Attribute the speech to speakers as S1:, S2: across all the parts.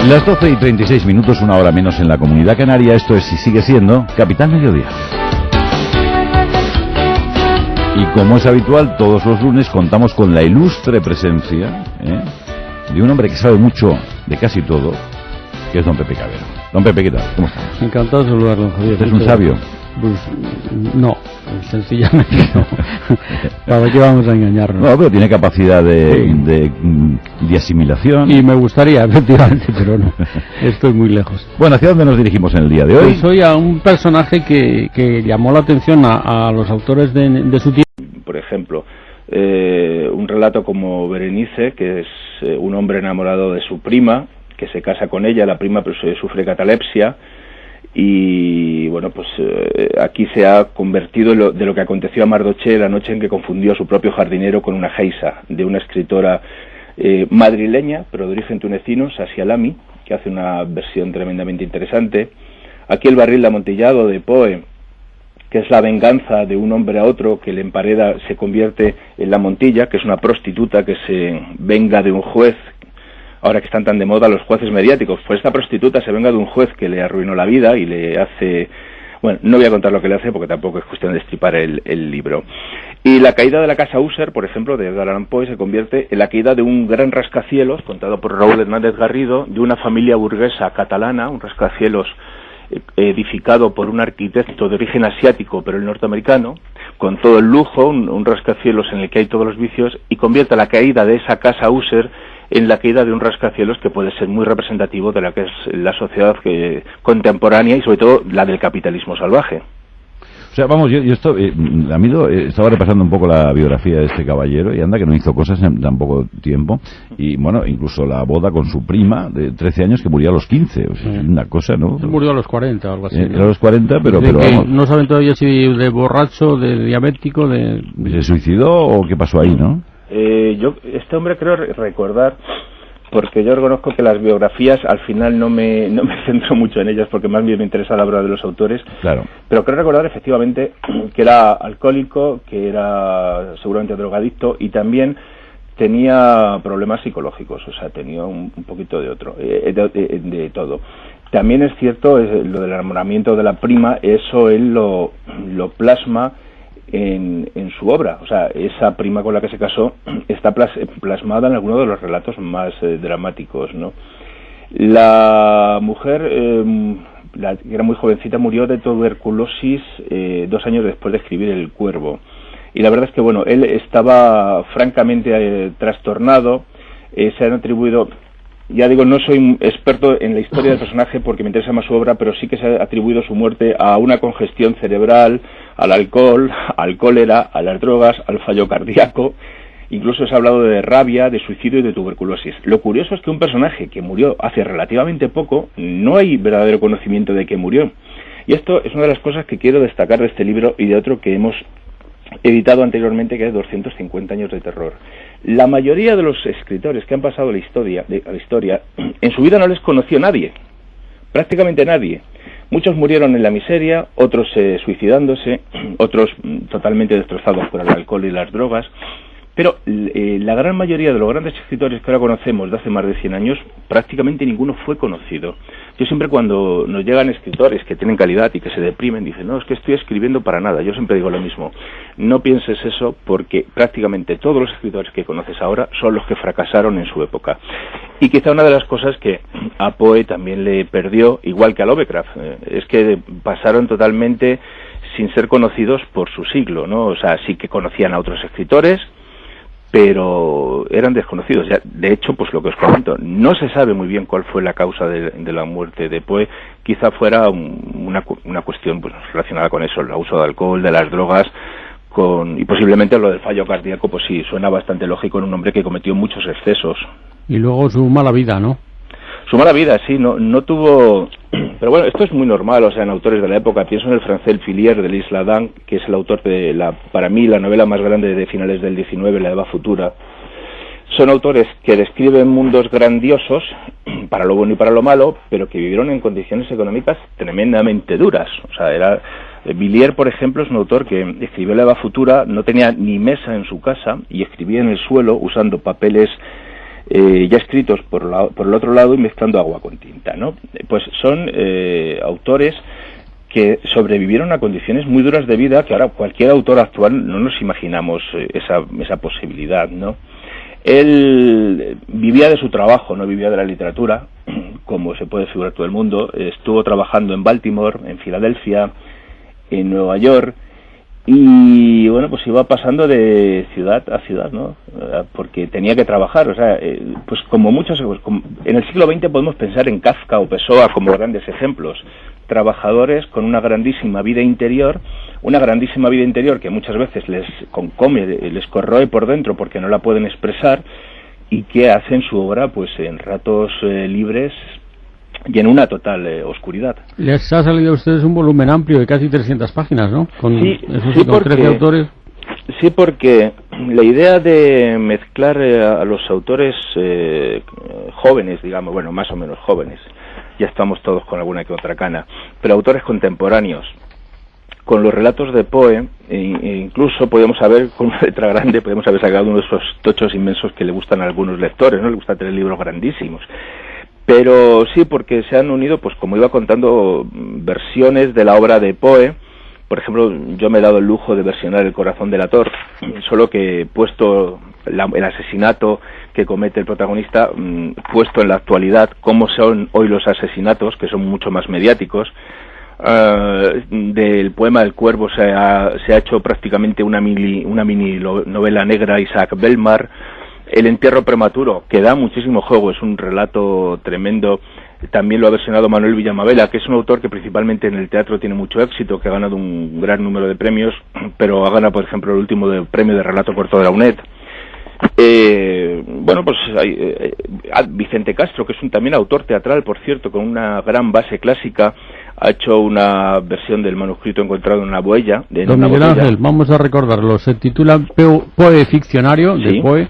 S1: Las 12:36, una hora menos en la Comunidad Canaria. Esto es y sigue siendo Capital Mediodía. Y como es habitual, todos los lunes contamos con la ilustre presencia de un hombre que sabe mucho de casi todo, que es don Pepe Cabero. Don Pepe, ¿qué tal? ¿Cómo estás?
S2: Encantado de saludarlo, Javier.
S1: ¿Eres un sabio?
S2: Pues no, sencillamente no. ¿Para qué vamos a engañarnos?
S1: No, pero tiene capacidad de asimilación.
S2: Y me gustaría, efectivamente, pero no. Estoy muy lejos.
S1: Bueno, ¿hacia dónde nos dirigimos en el día de hoy?
S2: Pues hoy a un personaje que llamó la atención a los autores de su tiempo.
S3: Por ejemplo, un relato como Berenice, que es un hombre enamorado de su prima, que se casa con ella, la prima pues, sufre catalepsia, y bueno, pues aquí se ha convertido de lo que aconteció a Mardoché la noche en que confundió a su propio jardinero con una geisa de una escritora madrileña, pero de origen tunecino, Sassi Alami, que hace una versión tremendamente interesante. Aquí el barril de amontillado de Poe, que es la venganza de un hombre a otro que le empareda, se convierte en la Montilla, que es una prostituta que se venga de un juez. Ahora que están tan de moda los jueces mediáticos, pues esta prostituta se venga de un juez que le arruinó la vida y le hace... Bueno, no voy a contar lo que le hace porque tampoco es cuestión de destripar el libro. Y la caída de la casa User, por ejemplo, de Edgar Allan Poe, se convierte en la caída de un gran rascacielos, contado por Raúl Hernández Garrido, de una familia burguesa catalana, un rascacielos edificado por un arquitecto de origen asiático, pero el norteamericano, con todo el lujo, un rascacielos en el que hay todos los vicios, y convierte la caída de esa casa User en la caída de un rascacielos que puede ser muy representativo de la que es la sociedad contemporánea y sobre todo la del capitalismo salvaje.
S1: O sea, vamos, yo estaba repasando un poco la biografía de este caballero y anda que no hizo cosas en tan poco tiempo. Y bueno, incluso la boda con su prima de 13 años que murió a los 15. O sea, es una cosa, ¿no?
S2: Murió a los 40 o algo así.
S1: A los 40, pero vamos.
S2: No saben todavía si de borracho, de diabético,
S1: ¿Se suicidó o qué pasó ahí, no?
S3: Este hombre creo recordar, porque yo reconozco que las biografías al final no me centro mucho en ellas porque más bien me interesa la obra de los autores.
S1: Claro.
S3: Pero creo recordar efectivamente que era alcohólico, que era seguramente drogadicto y también tenía problemas psicológicos, o sea, tenía un poquito de todo. También es cierto lo del enamoramiento de la prima, eso él lo plasma en su obra, o sea, esa prima con la que se casó está plasmada en alguno de los relatos más dramáticos, ¿no? La mujer, que era muy jovencita, murió de tuberculosis 2 años después de escribir El Cuervo, y la verdad es que, bueno, él estaba francamente trastornado, se han atribuido... Ya digo, no soy experto en la historia del personaje porque me interesa más su obra, pero sí que se ha atribuido su muerte a una congestión cerebral, al alcohol, al cólera, a las drogas, al fallo cardíaco. Incluso se ha hablado de rabia, de suicidio y de tuberculosis. Lo curioso es que un personaje que murió hace relativamente poco, no hay verdadero conocimiento de que murió. Y esto es una de las cosas que quiero destacar de este libro y de otro que hemos editado anteriormente, que es 250 años de terror. La mayoría de los escritores que han pasado a la historia, en su vida no les conoció nadie, prácticamente nadie. Muchos murieron en la miseria, otros suicidándose, otros totalmente destrozados por el alcohol y las drogas. Pero la gran mayoría de los grandes escritores que ahora conocemos de hace más de 100 años, prácticamente ninguno fue conocido. Yo siempre cuando nos llegan escritores que tienen calidad y que se deprimen, dicen, no, es que estoy escribiendo para nada. Yo siempre digo lo mismo, no pienses eso porque prácticamente todos los escritores que conoces ahora son los que fracasaron en su época. Y quizá una de las cosas que a Poe también le perdió, igual que a Lovecraft, es que pasaron totalmente sin ser conocidos por su siglo, ¿no? O sea, sí que conocían a otros escritores, pero eran desconocidos. Ya, de hecho, pues lo que os comento, no se sabe muy bien cuál fue la causa de la muerte de Poe. Quizá fuera una cuestión pues relacionada con eso, el uso de alcohol, de las drogas, y posiblemente lo del fallo cardíaco, pues sí, suena bastante lógico en un hombre que cometió muchos excesos.
S2: Y luego su mala vida, ¿no?
S3: Su mala vida, sí, no tuvo... Pero bueno, esto es muy normal, o sea, en autores de la época. Pienso en el francés Fillier de L'Isle Adam, que es el autor de, para mí, la novela más grande de finales del XIX, La Eva Futura. Son autores que describen mundos grandiosos, para lo bueno y para lo malo, pero que vivieron en condiciones económicas tremendamente duras. O sea, Villiers, por ejemplo, es un autor que escribió La Eva Futura, no tenía ni mesa en su casa y escribía en el suelo usando papeles ya escritos por el otro lado y mezclando agua con tinta, ¿no? Pues son autores que sobrevivieron a condiciones muy duras de vida que ahora cualquier autor actual no nos imaginamos esa posibilidad, ¿no? Él vivía de su trabajo, no vivía de la literatura, como se puede figurar todo el mundo. Estuvo trabajando en Baltimore, en Filadelfia, en Nueva York, y bueno, pues iba pasando de ciudad a ciudad, ¿no? Porque tenía que trabajar, o sea, pues como muchos, en el siglo XX podemos pensar en Kafka o Pessoa como grandes ejemplos, trabajadores con una grandísima vida interior que muchas veces les concome, les corroe por dentro porque no la pueden expresar, y que hacen su obra pues en ratos libres y en una total oscuridad.
S2: Les ha salido a ustedes un volumen amplio de casi 300 páginas, ¿no? Con 13 autores.
S3: Sí, porque la idea de mezclar a los autores jóvenes, digamos, bueno, más o menos jóvenes, ya estamos todos con alguna que otra cana, pero autores contemporáneos, con los relatos de Poe, e incluso podemos haber, con una letra grande, podemos haber sacado uno de esos tochos inmensos que le gustan a algunos lectores, ¿no? Le gusta tener libros grandísimos. Pero sí, porque se han unido, pues como iba contando, versiones de la obra de Poe. Por ejemplo, yo me he dado el lujo de versionar El corazón delator, solo que he puesto el asesinato que comete el protagonista, puesto en la actualidad cómo son hoy los asesinatos, que son mucho más mediáticos. Del poema El Cuervo se ha hecho prácticamente una mini novela negra, Isaac Belmar. El entierro prematuro, que da muchísimo juego, es un relato tremendo. También lo ha versionado Manuel Villamabela, que es un autor que principalmente en el teatro tiene mucho éxito, que ha ganado un gran número de premios, pero ha ganado, por ejemplo, el último premio de relato corto de la UNED. Bueno, pues hay Vicente Castro, que es también autor teatral, por cierto, con una gran base clásica. Ha hecho una versión del manuscrito encontrado en una boella.
S2: Don Miguel Ángel, vamos a recordarlo. Se titula Poe Ficcionario, de Poe.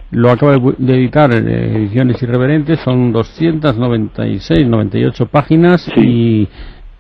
S2: Lo acaba de editar en Ediciones Irreverentes. Son 298 páginas y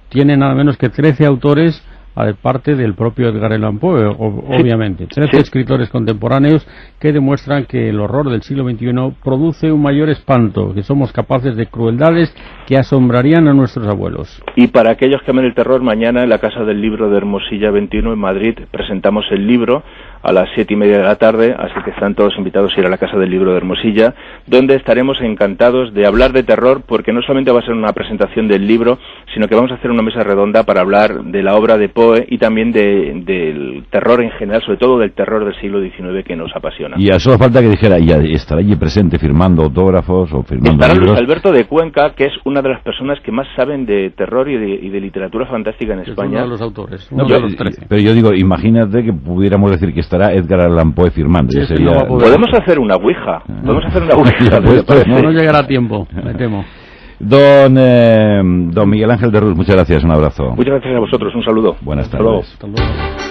S2: tiene nada menos que 13 autores, aparte del propio Edgar Allan Poe, obviamente. 13 escritores contemporáneos que demuestran que el horror del siglo XXI produce un mayor espanto, que somos capaces de crueldades que asombrarían a nuestros abuelos.
S3: Y para aquellos que amen el terror, mañana en la Casa del Libro de Hermosilla 21 en Madrid presentamos el libro a las 7:30 de la tarde, así que están todos invitados a ir a la Casa del Libro de Hermosilla, donde estaremos encantados de hablar de terror, porque no solamente va a ser una presentación del libro, sino que vamos a hacer una mesa redonda para hablar de la obra de Poe y también del terror en general, sobre todo del terror del siglo XIX que nos apasiona.
S1: Y a solo falta que dijera, y estará allí presente firmando autógrafos o firmando
S3: estará
S1: libros.
S3: Luis Alberto de Cuenca, que es una de las personas que más saben de terror y de literatura fantástica en España.
S2: Uno de los autores,
S1: de los 13. Pero yo digo, imagínate que pudiéramos decir que estará Edgar Allan Poe firmando.
S2: Sí,
S1: sería...
S3: Podemos hacer una ouija. Podemos hacer una ouija.
S2: No llegará a tiempo, me temo.
S1: Don Miguel Ángel de Ruz, muchas gracias, un abrazo.
S3: Muchas gracias a vosotros, un saludo.
S1: Buenas tardes.
S2: Hasta luego.